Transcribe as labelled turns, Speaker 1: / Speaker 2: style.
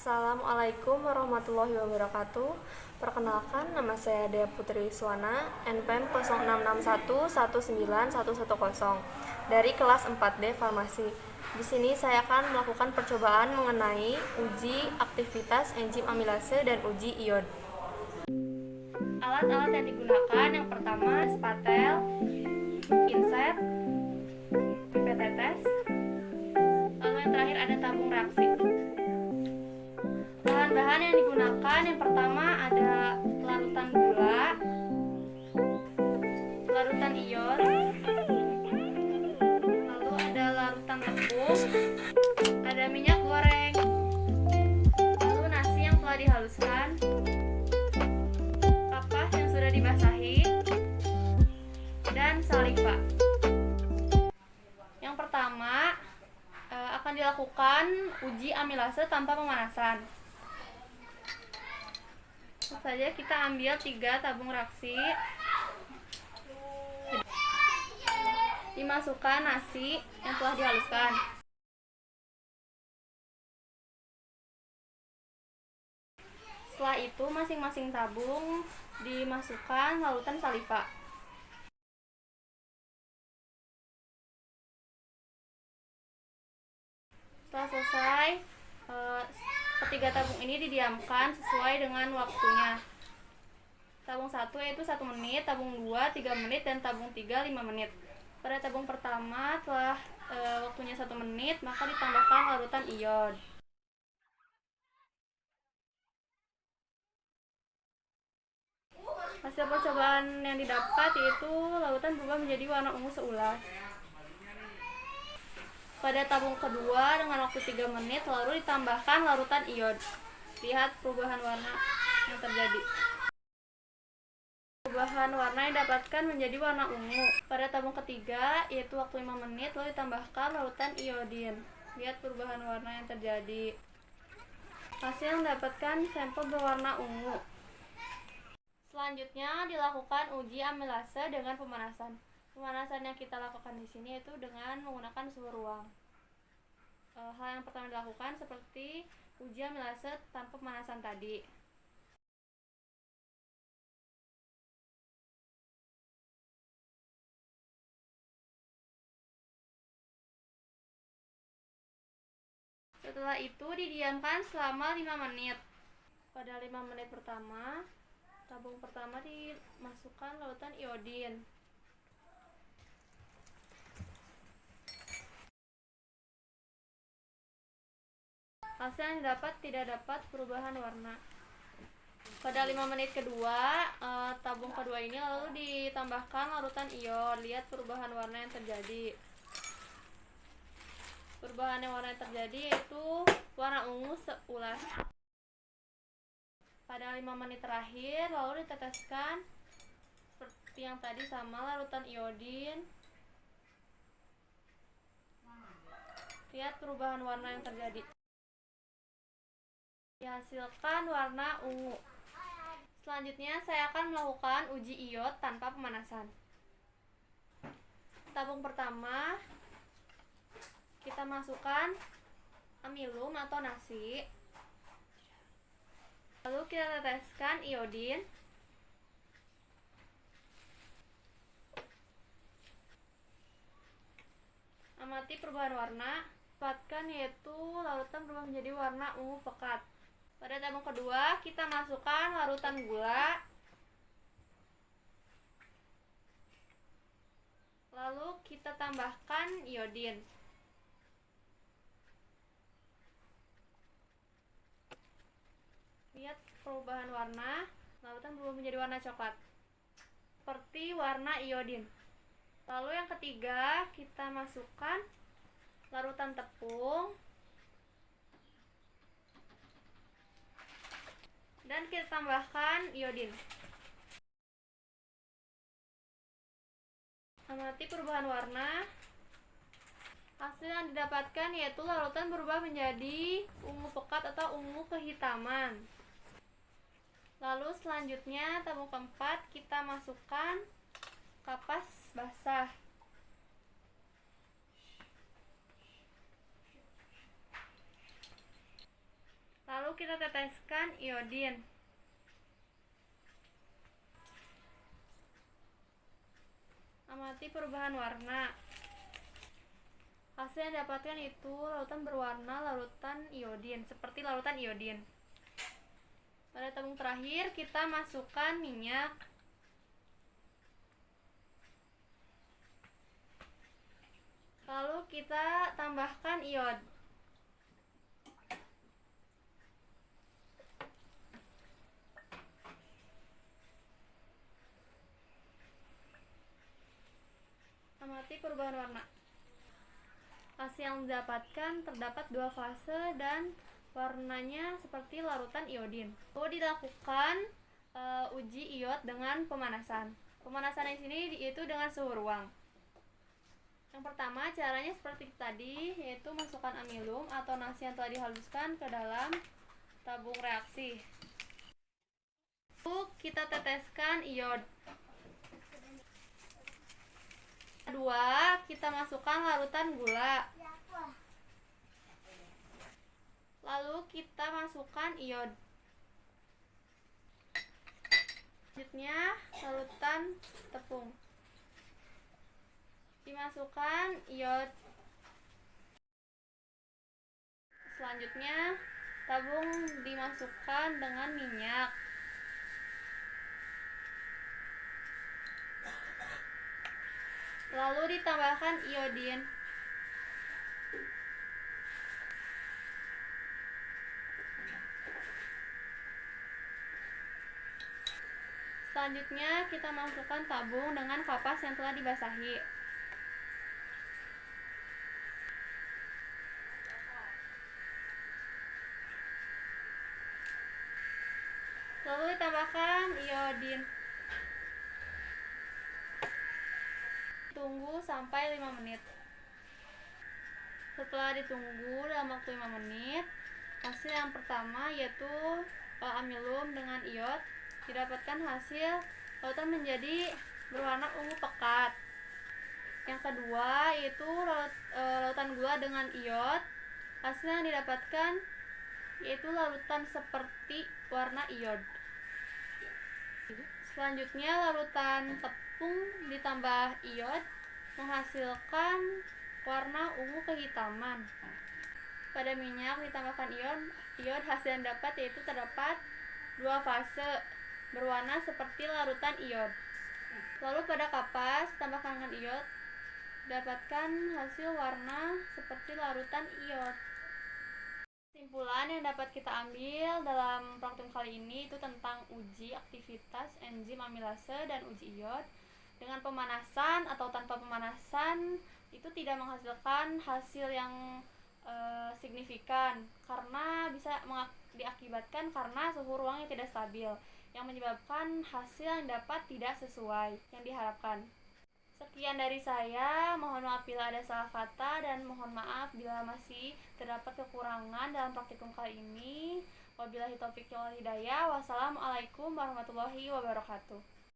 Speaker 1: Assalamualaikum warahmatullahi wabarakatuh. Perkenalkan, nama saya Dea Putri Suwana, NPM 0661191110 dari kelas 4D Farmasi. Di sini saya akan melakukan percobaan mengenai uji aktivitas enzim amilase dan uji iod. Alat-alat yang digunakan yang pertama spatel, pinset, pipet tetes, lalu yang terakhir ada tabung reaksi. Bahan-bahan yang digunakan yang pertama ada larutan gula, larutan ion, lalu ada larutan tepung, ada minyak goreng, lalu nasi yang telah dihaluskan, kapas yang sudah dibasahi, dan saliva. Yang pertama akan dilakukan uji amilase tanpa pemanasan. Langsung saja kita ambil 3 tabung reaksi, dimasukkan nasi yang telah dihaluskan. Setelah itu masing-masing tabung dimasukkan larutan saliva. Setelah selesai, ketiga tabung ini didiamkan sesuai dengan waktunya. Tabung 1 yaitu 1 menit, tabung 2 3 menit, dan tabung 3 5 menit. Pada tabung pertama telah waktunya 1 menit, maka ditambahkan larutan iod. Hasil percobaan yang didapat yaitu larutan berubah menjadi warna ungu seulas. Pada tabung kedua dengan waktu 3 menit lalu ditambahkan larutan iod. Lihat perubahan warna yang terjadi. Perubahan warna yang didapatkan menjadi warna ungu. Pada tabung ketiga yaitu waktu 5 menit lalu ditambahkan larutan iodin. Lihat perubahan warna yang terjadi. Hasil yang didapatkan sampel berwarna ungu. Selanjutnya dilakukan uji amilase dengan pemanasan. Pemanasan yang kita lakukan di sini yaitu dengan menggunakan suhu ruang. Hal yang pertama dilakukan seperti uji amilase tanpa pemanasan tadi. Setelah itu didiamkan selama 5 menit. Pada 5 menit pertama, tabung pertama dimasukkan larutan iodin. Hasil yang didapat tidak dapat perubahan warna. Pada 5 menit kedua, tabung kedua ini lalu ditambahkan larutan ion. Lihat perubahan warna yang terjadi. Perubahan warna yang terjadi yaitu warna ungu seulas. Pada 5 menit terakhir lalu diteteskan seperti yang tadi sama larutan iodin. Lihat perubahan warna yang terjadi. Dihasilkan warna ungu. Selanjutnya saya akan melakukan uji iod tanpa pemanasan. Tabung pertama kita masukkan amilum atau nasi. Lalu kita teteskan iodin. Amati perubahan warna. Dapatkan yaitu larutan berubah menjadi warna ungu pekat. Pada tabung kedua kita masukkan larutan gula. Lalu kita tambahkan iodin. Lihat perubahan warna, larutan berubah menjadi warna coklat seperti warna iodin. Lalu yang ketiga kita masukkan larutan tepung dan kita tambahkan iodin. Amati perubahan warna. Hasil yang didapatkan yaitu larutan berubah menjadi ungu pekat atau ungu kehitaman. Lalu selanjutnya tabung keempat kita masukkan kapas basah. Lalu kita teteskan iodin. Amati perubahan warna. Hasil yang didapatkan itu larutan berwarna larutan iodin, seperti larutan iodin. Pada tabung terakhir kita masukkan minyak. Lalu kita tambahkan iod. Amati perubahan warna. Hasil yang didapatkan terdapat dua fase dan warnanya seperti larutan iodin. Lalu dilakukan uji iod dengan pemanasan. Pemanasan di sini yaitu dengan suhu ruang. Yang pertama caranya seperti tadi, yaitu masukkan amilum atau nasi yang telah dihaluskan ke dalam tabung reaksi. Lalu kita teteskan iod. Kedua, kita masukkan larutan gula. Lalu kita masukkan iod. Selanjutnya larutan tepung. Dimasukkan iod. Selanjutnya tabung dimasukkan dengan minyak. Lalu ditambahkan iodin. Selanjutnya kita masukkan tabung dengan kapas yang telah dibasahi. Lalu ditambahkan iodin. Tunggu sampai 5 menit. Setelah ditunggu dalam waktu 5 menit, hasil yang pertama yaitu amilum dengan iod didapatkan hasil larutan menjadi berwarna ungu pekat. Yang kedua yaitu larutan gula dengan iod, hasil yang didapatkan yaitu larutan seperti warna iod. Selanjutnya larutan tepung ditambah iod menghasilkan warna ungu kehitaman. Pada minyak ditambahkan iod, hasil yang dapat yaitu terdapat dua fase berwarna seperti larutan iod. Lalu pada kapas tambahkan dengan iod, dapatkan hasil warna seperti larutan iod. Kesimpulan yang dapat kita ambil dalam praktikum kali ini itu tentang uji aktivitas enzim amilase dan uji iod. Dengan pemanasan atau tanpa pemanasan itu tidak menghasilkan hasil yang signifikan karena bisa diakibatkan karena suhu ruang yang tidak stabil yang menyebabkan hasil yang dapat tidak sesuai yang diharapkan. Sekian dari saya, mohon maaf bila ada salah kata dan mohon maaf bila masih terdapat kekurangan dalam praktikum kali ini. Wabillahi taufiq wal hidayah. Wassalamualaikum warahmatullahi wabarakatuh.